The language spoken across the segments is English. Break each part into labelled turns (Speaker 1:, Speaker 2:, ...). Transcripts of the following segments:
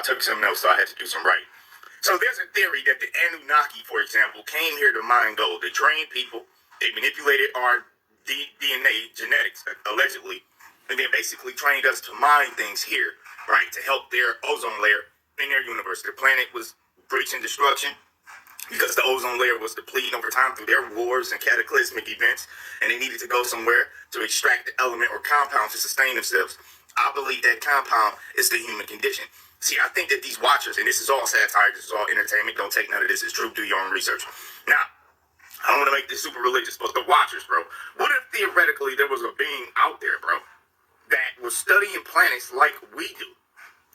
Speaker 1: took something else, so I had to do some writing. So there's a theory that the Anunnaki, for example, came here to mine gold. They trained people. They manipulated our DNA genetics, allegedly, and they basically trained us to mine things here, right, to help their ozone layer in their universe. Their planet was breaching destruction because the ozone layer was depleting over time through their wars and cataclysmic events, and they needed to go somewhere to extract the element or compound to sustain themselves. I believe that compound is the human condition. See, I think that these watchers, and this is all satire, this is all entertainment, don't take none of this as true, do your own research. Now, I don't want to make this super religious, but the watchers, bro, what if theoretically there was a being out there, bro, that was studying planets like we do,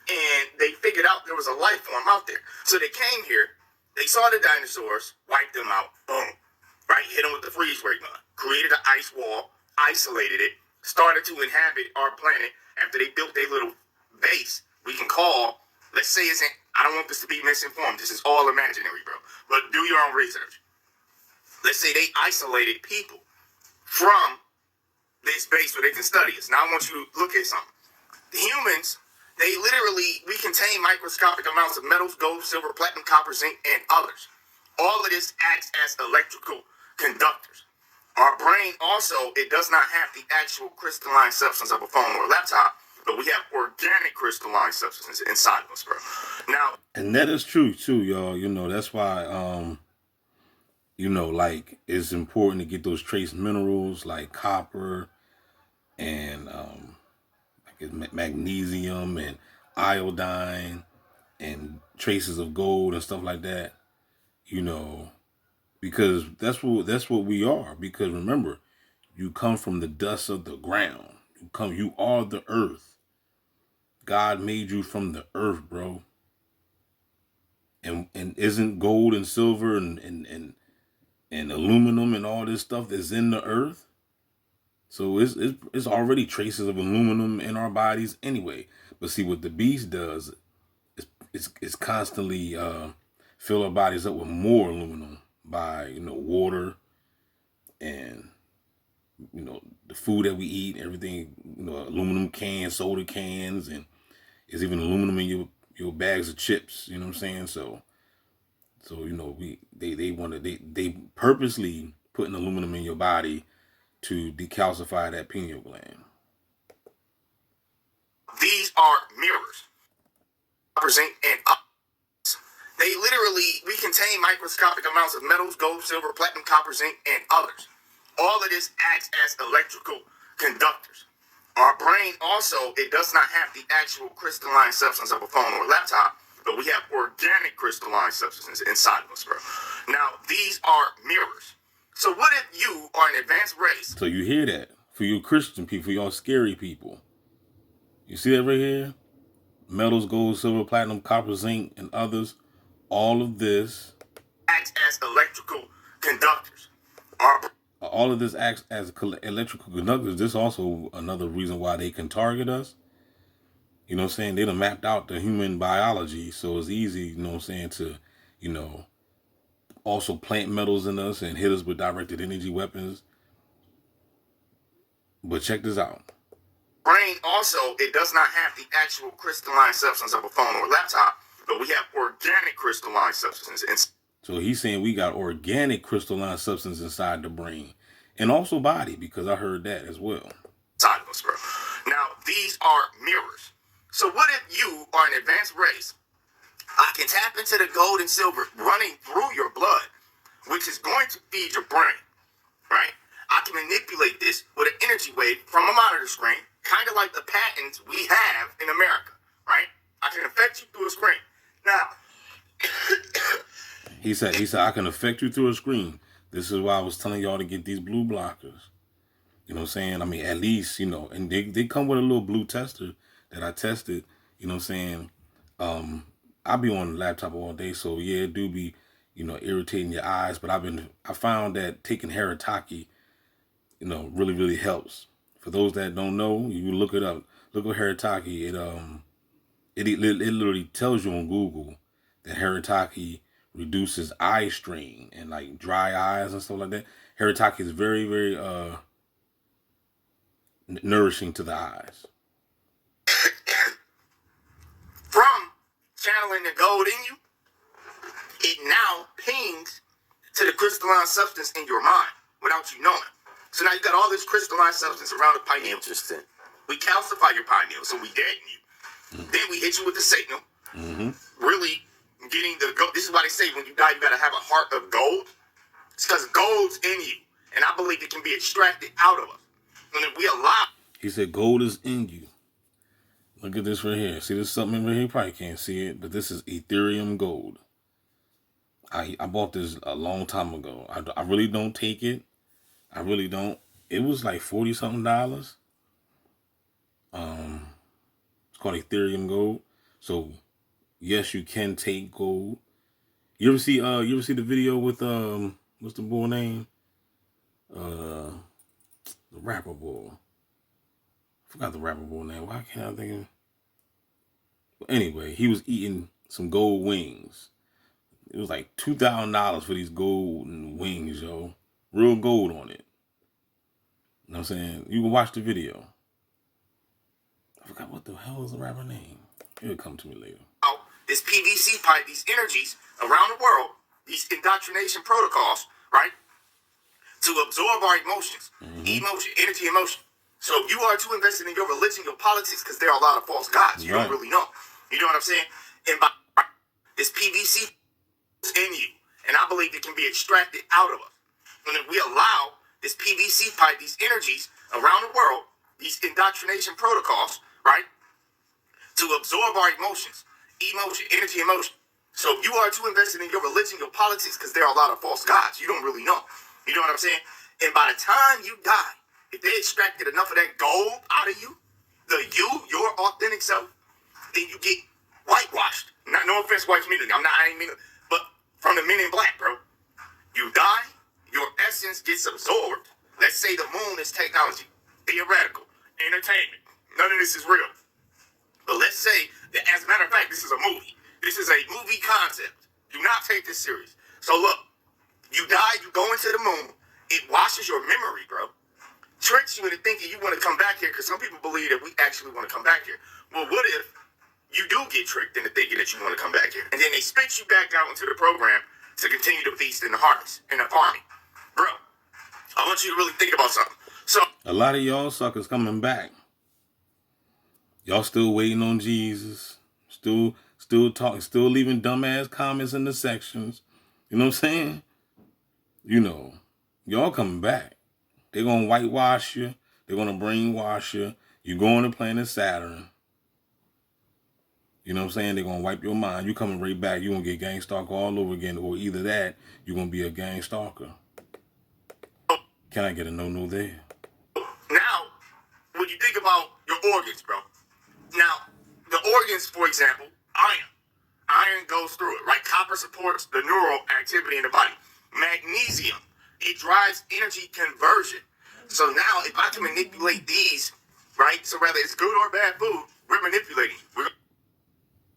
Speaker 1: and they figured out there was a life form out there. So they came here, they saw the dinosaurs, wiped them out, boom, right, hit them with the freeze ray gun, created an ice wall, isolated it, started to inhabit our planet after they built their little base. We can call, let's say I don't want this to be misinformed. This is all imaginary, bro. But do your own research. Let's say they isolated people from this base where they can study us. Now I want you to look at something. The humans, we contain microscopic amounts of metals, gold, silver, platinum, copper, zinc, and others. All of this acts as electrical conductors. Our brain also, it does not have the actual crystalline substance of a phone or a laptop, but we have organic crystalline substances inside of us, bro. Now,
Speaker 2: and that is true too, y'all. You know, that's why you know, like, it's important to get those trace minerals like copper and like magnesium and iodine and traces of gold and stuff like that. You know, because that's what we are. Because remember, you come from the dust of the ground. You are the earth. God made you from the earth, bro. And isn't gold and silver and aluminum and all this stuff that's in the earth? So it's already traces of aluminum in our bodies anyway. But see, what the beast does is it's constantly fill our bodies up with more aluminum by, you know, water and, you know, the food that we eat, everything, you know, aluminum cans, soda cans, and there's even aluminum in your bags of chips. You know what I'm saying? So you know, they purposely putting aluminum in your body to decalcify that pineal gland.
Speaker 1: These are mirrors. Represent and we contain microscopic amounts of metals, gold, silver, platinum, copper, zinc, and others. All of this acts as electrical conductors. Our brain also, it does not have the actual crystalline substance of a phone or a laptop, but we have organic crystalline substances inside of us, bro. Now, these are mirrors. So what if you are an advanced race?
Speaker 2: So you hear that? For you Christian people, for y'all scary people. You see that right here? Metals, gold, silver, platinum, copper, zinc, and others. All of this
Speaker 1: acts as electrical conductors.
Speaker 2: All of this acts as electrical conductors. This is also another reason why they can target us. You know what I'm saying? They done mapped out the human biology, so it's easy, you know what I'm saying, to, you know, also plant metals in us and hit us with directed energy weapons. But check this out.
Speaker 1: Brain also, it does not have the actual crystalline substance of a phone or laptop, but we have organic crystalline substances.
Speaker 2: So he's saying we got organic crystalline substance inside the brain and also body, because I heard that as well.
Speaker 1: Inside of us, bro. Now, these are mirrors. So what if you are an advanced race? I can tap into the gold and silver running through your blood, which is going to feed your brain, right? I can manipulate this with an energy wave from a monitor screen, kind of like the patents we have in America, right? I can affect you through a screen. Now,
Speaker 2: he said, I can affect you through a screen. This is why I was telling y'all to get these blue blockers. You know what I'm saying? I mean, at least, you know, and they come with a little blue tester that I tested. You know what I'm saying? I be on the laptop all day, so yeah, it do be, you know, irritating your eyes. But I found that taking Haritaki, you know, really, really helps. For those that don't know, you look it up. Look at Haritaki. It literally tells you on Google that Haritaki reduces eye strain and like dry eyes and stuff like that. Haritaki is very, very nourishing to the eyes.
Speaker 1: From channeling the gold in you, it now pings to the crystalline substance in your mind without you knowing. So now you got all this crystalline substance around the pineal. Interesting. We calcify your pineal, so we deaden you. Then we hit you with the signal. Really getting the gold. This is why they say when you die, you gotta have a heart of gold. It's because gold's in you, and I believe it can be extracted out of us. And if we allow.
Speaker 2: He said gold is in you. Look at this right here. See this something right here? You probably can't see it, but this is Ethereum gold. I bought this a long time ago. I really don't take it. I really don't. It was like $40-something. It's called Ethereum gold. So yes, you can take gold. You ever see the video with what's the boy name? The rapper boy. I forgot the rapper boy name. Why can't I think of it? But anyway, he was eating some gold wings. It was like $2,000 for these golden wings, yo. Real gold on it. You know what I'm saying? You can watch the video. I forgot what the hell is the rapper name. It'll come to me later.
Speaker 1: This PVC pipe, these energies around the world, these indoctrination protocols, right? To absorb our emotions, emotion, energy, emotion. So if you are too invested in your religion, your politics, because there are a lot of false gods, you don't really know. You know what I'm saying? And by this PVC in you, and I believe it can be extracted out of us. And if we allow this PVC pipe, these energies around the world, these indoctrination protocols, right, to absorb our emotions, emotion, energy, emotion. So if you are too invested in your religion, your politics, because there are a lot of false gods, you don't really know. You know what I'm saying? And by the time you die, if they extracted enough of that gold out of you, your authentic self, then you get whitewashed. No offense, white community. I ain't mean it. But from the Men in Black, bro. You die, your essence gets absorbed. Let's say the moon is technology, theoretical, entertainment. None of this is real. But let's say that, as a matter of fact, this is a movie. This is a movie concept. Do not take this serious. So look, you die, you go into the moon. It washes your memory, bro. Tricks you into thinking you want to come back here, because some people believe that we actually want to come back here. Well, what if you do get tricked into thinking that you want to come back here? And then they spit you back out into the program to continue to feast in the harvest, in the farming. Bro, I want you to really think about something. So
Speaker 2: a lot of y'all suckers coming back. Y'all still waiting on Jesus. Still talking, still leaving dumbass comments in the sections. You know what I'm saying? You know, y'all coming back. They're going to whitewash you. They're going to brainwash you. You're going to planet Saturn. You know what I'm saying? They're going to wipe your mind. You coming right back. You're going to get gang stalker all over again. Or either that, you're going to be a gang stalker. Can I get a no-no there?
Speaker 1: Now, when you think about your organs, bro. Now, the organs, for example, iron. Iron goes through it, right? Copper supports the neural activity in the body. Magnesium, it drives energy conversion. So now, if I can manipulate these, right? So whether it's good or bad food, we're manipulating. We're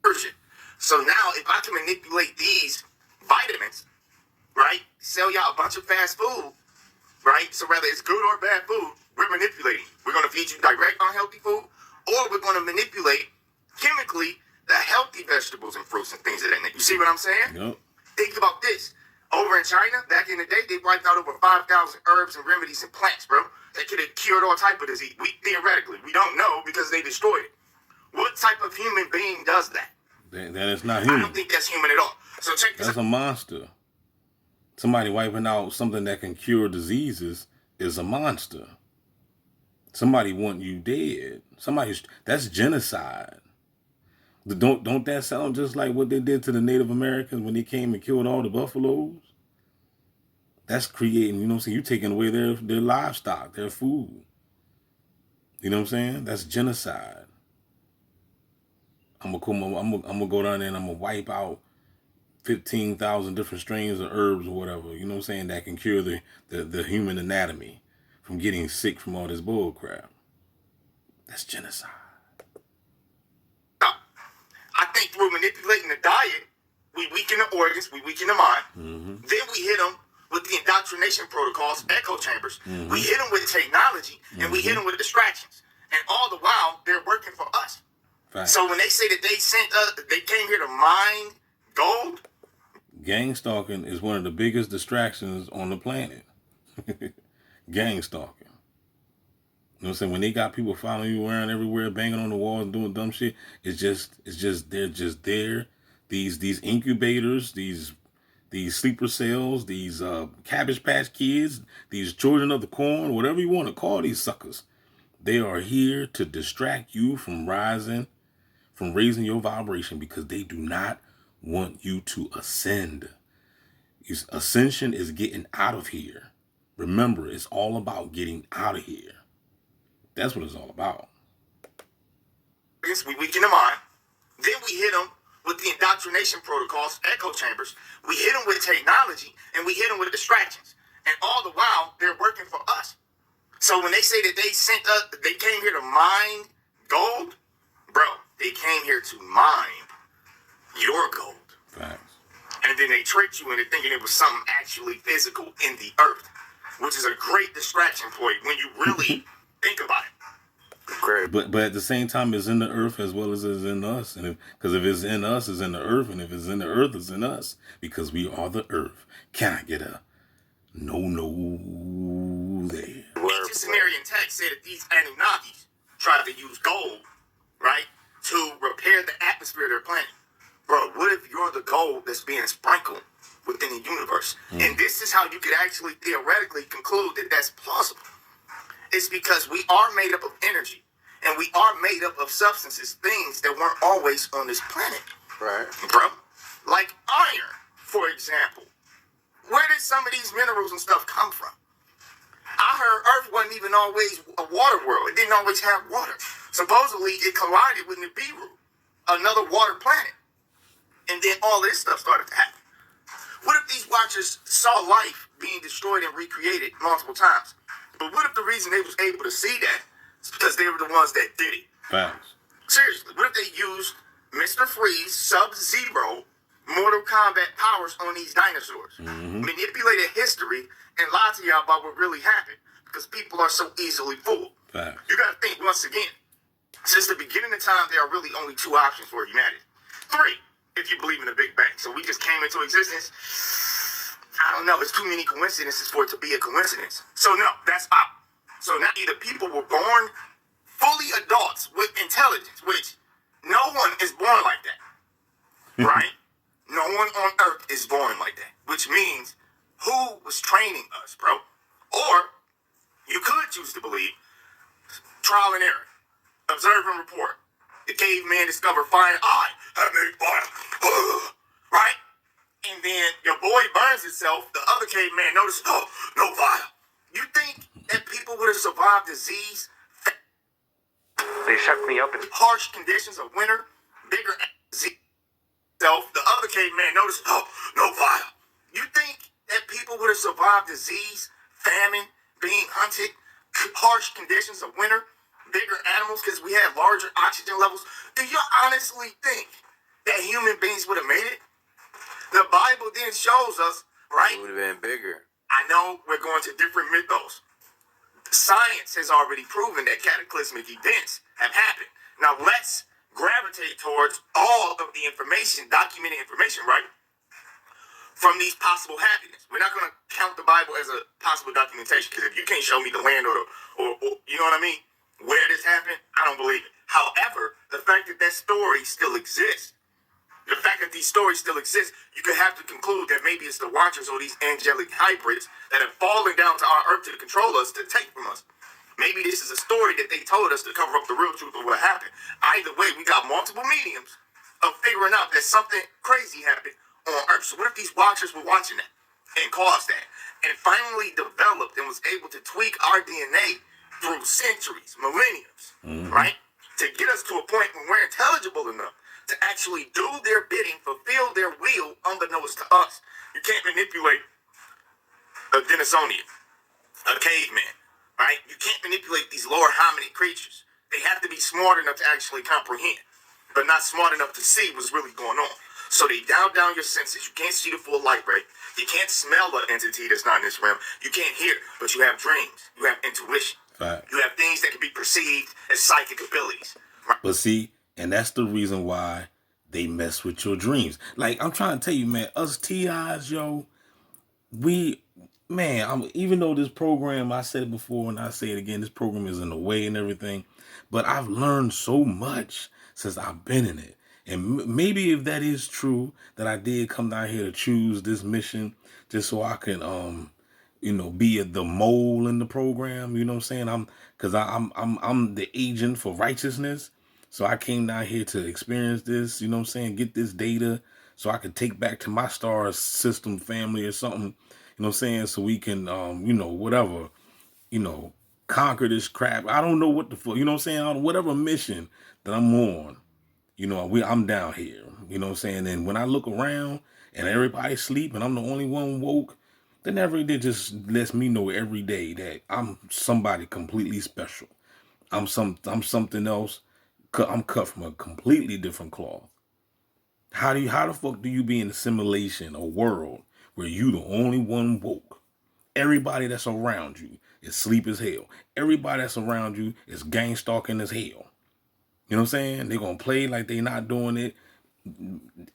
Speaker 1: conversion. So now, if I can manipulate these vitamins, right? Sell y'all a bunch of fast food, right? So whether it's good or bad food, we're manipulating. We're going to feed you direct unhealthy food, or we're going to manipulate chemically the healthy vegetables and fruits and things of that nature. You see what I'm saying?
Speaker 2: Yep.
Speaker 1: Think about this. Over in China, back in the day, they wiped out over 5,000 herbs and remedies and plants, bro. That could have cured all type of disease. Theoretically, we don't know because they destroyed it. What type of human being does that?
Speaker 2: That is not
Speaker 1: I
Speaker 2: human.
Speaker 1: don't think that's human at all. So check this out.
Speaker 2: That's a monster. Somebody wiping out something that can cure diseases is a monster. Somebody want you dead. That's genocide. Don't that sound just like what they did to the Native Americans when they came and killed all the buffaloes? That's creating, you know what I'm saying? You're taking away their livestock, their food. You know what I'm saying? That's genocide. I'm gonna go down there and I'm gonna wipe out 15,000 different strains of herbs or whatever, you know what I'm saying, that can cure the human anatomy from getting sick from all this bull crap. That's genocide.
Speaker 1: I think through manipulating the diet, we weaken the organs, we weaken the mind. Then we hit them with the indoctrination protocols, echo chambers. We hit them with technology, and we hit them with distractions. And all the while, they're working for us.
Speaker 2: Fact.
Speaker 1: So when they say that they came here to mine gold,
Speaker 2: Gang stalking is one of the biggest distractions on the planet. Gang stalking. You know what I'm saying? When they got people following you around everywhere, banging on the walls, doing dumb shit, it's just they're just there. These incubators, these sleeper cells, these Cabbage Patch Kids, these children of the corn, whatever you want to call these suckers, they are here to distract you from raising your vibration, because they do not want you to ascend. Ascension is getting out of here. Remember, it's all about getting out of here. That's what it's all about.
Speaker 1: we weaken the mind. Then we hit them with the indoctrination protocols, echo chambers. We hit them with technology, and we hit them with distractions. And all the while, they're working for us. So when they say that they came here to mine gold, bro, they came here to mine your gold.
Speaker 2: Facts.
Speaker 1: And then they tricked you into thinking it was something actually physical in the earth, which is a great distraction point when you really think about it.
Speaker 3: Great.
Speaker 2: But at the same time, it's in the earth as well as it's in us. And because if it's in us, it's in the earth. And if it's in the earth, it's in us. Because we are the earth. Can I get a no there?
Speaker 1: Ancient Sumerian text said that these Anunnakis tried to use gold, right, to repair the atmosphere of their planet. Bro, what if you're the gold that's being sprinkled within the universe? And this is how you could actually theoretically conclude that that's plausible. It's because we are made up of energy, and we are made up of substances, things that weren't always on this planet.
Speaker 3: Right.
Speaker 1: Bro, like iron, for example. Where did some of these minerals and stuff come from? I heard Earth wasn't even always a water world. It didn't always have water. Supposedly, it collided with Nibiru, another water planet. And then all this stuff started to happen. What if these watchers saw life being destroyed and recreated multiple times? But what if the reason they was able to see that is because they were the ones that did it?
Speaker 2: Facts.
Speaker 1: Seriously, what if they used Mr. Freeze, Sub-Zero, Mortal Kombat powers on these dinosaurs? Manipulated history and lied to y'all about what really happened, because people are so easily fooled.
Speaker 2: Facts.
Speaker 1: You gotta think once again, since the beginning of time, there are really only two options for humanity. Three, if you believe in the Big Bang. So we just came into existence. I don't know, it's too many coincidences for it to be a coincidence. So no, that's out. So now either people were born fully adults with intelligence, which no one is born like that, right? No one on earth is born like that, which means who was training us, bro? Or you could choose to believe trial and error, observe and report. The caveman discovered fire. I have made fire, right? And then your boy burns itself. The other caveman notices, oh, no fire. You think that people would have survived disease?
Speaker 3: They shut me up in
Speaker 1: Harsh conditions of winter, bigger disease. The other caveman noticed, oh, no fire. You think that people would have survived disease, famine, being hunted, harsh conditions of winter, bigger animals because we had larger oxygen levels? Do you honestly think that human beings would have made it? The Bible then shows us, right?
Speaker 3: It would have been bigger.
Speaker 1: I know we're going to different mythos. Science has already proven that cataclysmic events have happened. Now let's gravitate towards all of the information, documented information, right? From these possible happenings. We're not going to count the Bible as a possible documentation, because if you can't show me the land or you know what I mean, where this happened, I don't believe it. However, the fact that story still exists, the fact that these stories still exist, you could have to conclude that maybe it's the Watchers or these angelic hybrids that have fallen down to our earth to control us, to take from us. Maybe this is a story that they told us to cover up the real truth of what happened. Either way, we got multiple mediums of figuring out that something crazy happened on earth. So what if these Watchers were watching that and caused that, and finally developed and was able to tweak our DNA through centuries, millenniums, right? To get us to a point when we're intelligible enough to actually do their bidding, fulfill their will unbeknownst to us. You can't manipulate a Denisonian, a caveman, right? You can't manipulate these lower hominid creatures. They have to be smart enough to actually comprehend, but not smart enough to see what's really going on. So they down your senses. You can't see the full light ray. You can't smell an entity that's not in this realm. You can't hear, but you have dreams. You have intuition.
Speaker 2: Fact.
Speaker 1: You have things that can be perceived as psychic abilities. Right?
Speaker 2: But see, And that's the reason why they mess with your dreams. Like, I'm trying to tell you, man, us TIs, yo, we, man, even though this program, I said it before and I say it again, this program is in the way and everything, but I've learned so much since I've been in it. And maybe if that is true, that I did come down here to choose this mission just so I can, be the mole in the program. You know what I'm saying? I'm the agent for righteousness. So I came down here to experience this, you know what I'm saying? Get this data so I could take back to my star system family or something, you know what I'm saying? So we can, whatever, conquer this crap. I don't know what the fuck, you know what I'm saying? On whatever mission that I'm on, I'm down here, you know what I'm saying? And when I look around and everybody's sleep and I'm the only one woke, then every day just lets me know every day that I'm somebody completely special. I'm something else. I'm cut from a completely different cloth. How the fuck do you be in a simulation, a world where you the only one woke? Everybody that's around you is sleep as hell. Everybody that's around you is gang stalking as hell. You know what I'm saying? They're gonna play like they not doing it.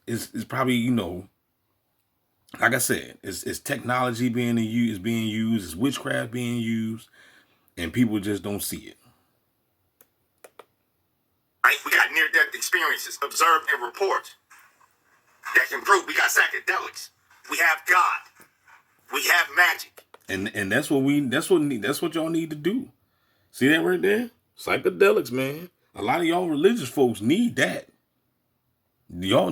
Speaker 2: It's probably, like I said, it's technology being used, it's witchcraft being used, and people just don't see it.
Speaker 1: Right? We got near-death experiences, observed and reports that can prove. We got psychedelics. We have God. We have magic.
Speaker 2: And that's what y'all need to do. See that right there? Psychedelics, man. A lot of y'all religious folks need that.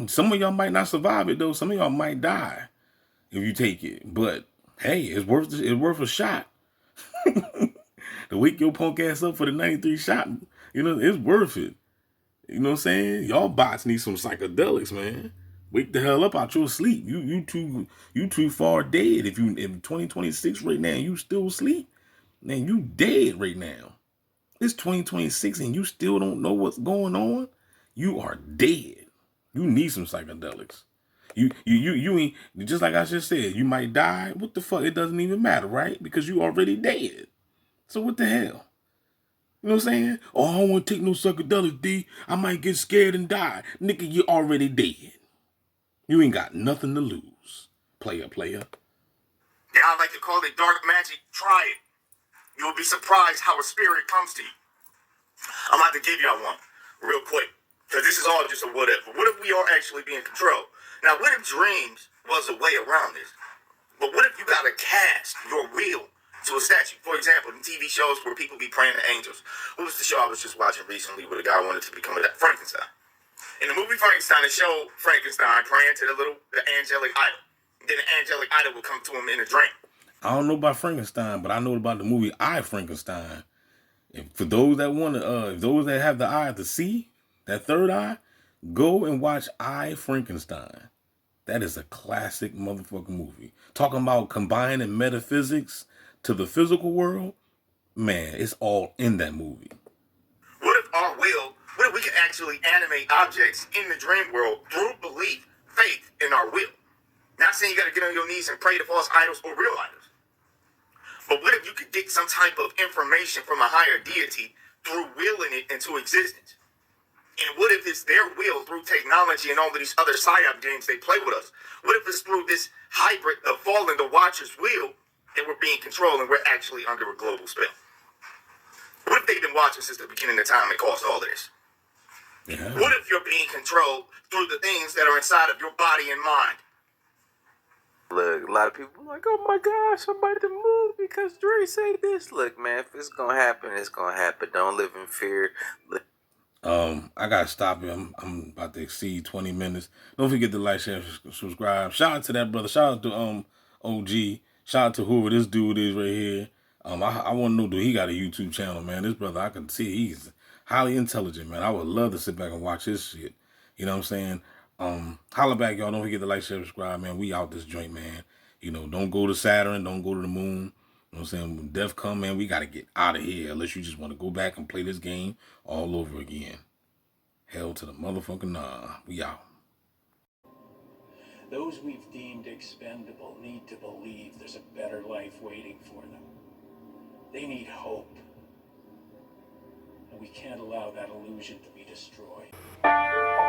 Speaker 2: Some of y'all might not survive it though. Some of y'all might die if you take it. But hey, it's worth a shot. To wake your punk ass up for the 93 shot, it's worth it. You know what I'm saying? Y'all bots need some psychedelics, man. Wake the hell up out your sleep. You too far dead. If 2026 right now you still asleep, man, you dead right now. It's 2026 and you still don't know what's going on. You are dead. You need some psychedelics. You ain't, just like I just said, you might die. What the fuck? It doesn't even matter, right? Because you already dead. So what the hell? You know what I'm saying? Oh, I don't want to take no psychedelics, D. I might get scared and die. Nigga, you already dead. You ain't got nothing to lose. Player.
Speaker 1: Yeah, I like to call it dark magic. Try it. You'll be surprised how a spirit comes to you. I'm about to give y'all one real quick. Because this is all just a what if. But what if we are actually being controlled? Now, what if dreams was a way around this? But what if you got to cast your will to a statue? For example, in TV shows where people be praying to angels. What was the show I was just watching recently where the guy wanted to become Frankenstein? In the movie Frankenstein, it showed Frankenstein praying to the angelic idol. Then the angelic idol would come to him in a dream.
Speaker 2: I don't know about Frankenstein, but I know about the movie I, Frankenstein. And for those that want to, those that have the eye to see, that third eye, go and watch I, Frankenstein. That is a classic motherfucking movie. Talking about combining metaphysics to the physical world, man, it's all in that movie.
Speaker 1: What if we can actually animate objects in the dream world through belief, faith in our will? Not saying you got to get on your knees and pray to false idols or real idols. But what if you could get some type of information from a higher deity through willing it into existence? And what if it's their will through technology and all of these other psyop games they play with us? What if it's through this hybrid of falling the Watcher's will and we're being controlled and we're actually under a global spell? What if they've been watching since the beginning of time and caused all this? Yeah. What if you're being controlled through the things that are inside of your body and mind?
Speaker 3: Look, a lot of people are like, oh my gosh, I'm about to move because Dre said this. Look, man, if it's going to happen, it's going to happen. Don't live in fear.
Speaker 2: I got to stop him. I'm about to exceed 20 minutes. Don't forget to like, share, subscribe. Shout out to that brother. Shout out to OG. Shout out to whoever this dude is right here. I want to know, do he got a YouTube channel, man? This brother, I can see he's highly intelligent, man. I would love to sit back and watch his shit. You know what I'm saying? Holla back, y'all. Don't forget to like, share, subscribe, man. We out this joint, man. Don't go to Saturn. Don't go to the moon. You know what I'm saying? When death come, man, we got to get out of here. Unless you just want to go back and play this game all over again. Hell to the motherfucking nah. We out.
Speaker 4: Those we've deemed expendable need to believe there's a better life waiting for them. They need hope. And we can't allow that illusion to be destroyed.